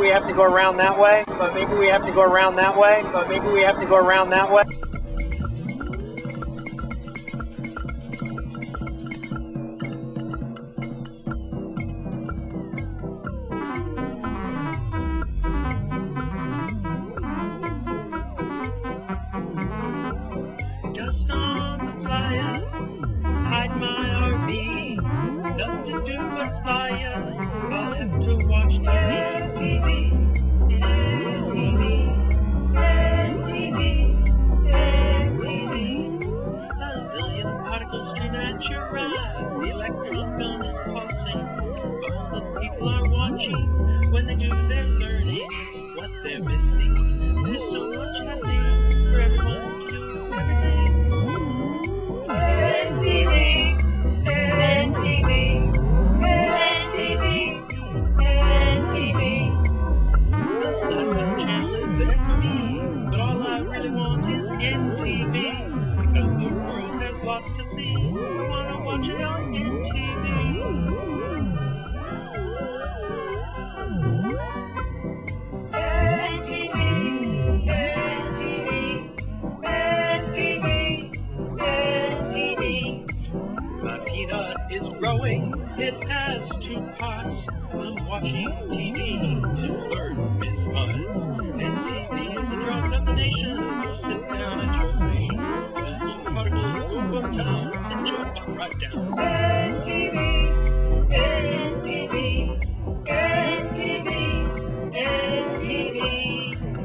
we have to go around that way. But maybe we have to go around that way. But maybe we have to go around that way. Just on the Playa, hide my RV. Nothing to do but Playa. I'll have to watch TV. A zillion particles streaming at your eyes. The electron gun is pulsing. All the people are watching when they do their learning. What they're missing, there's so much happening for everyone to do everything. The sci-fi channel is there for me, but all I really want is NTV, because the world has lots to see. I wanna watch it on NTV. My peanut is growing, it has 2 parts. I'm watching TV to learn Miss Muds. NTV is a drug of the nation, so sit down at your station. Zillion particles go boom town, sit your butt right down. NTV.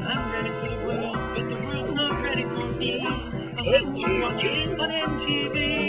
I'm ready for the world, but the world's not ready for me. I'll have to watch it on NTV.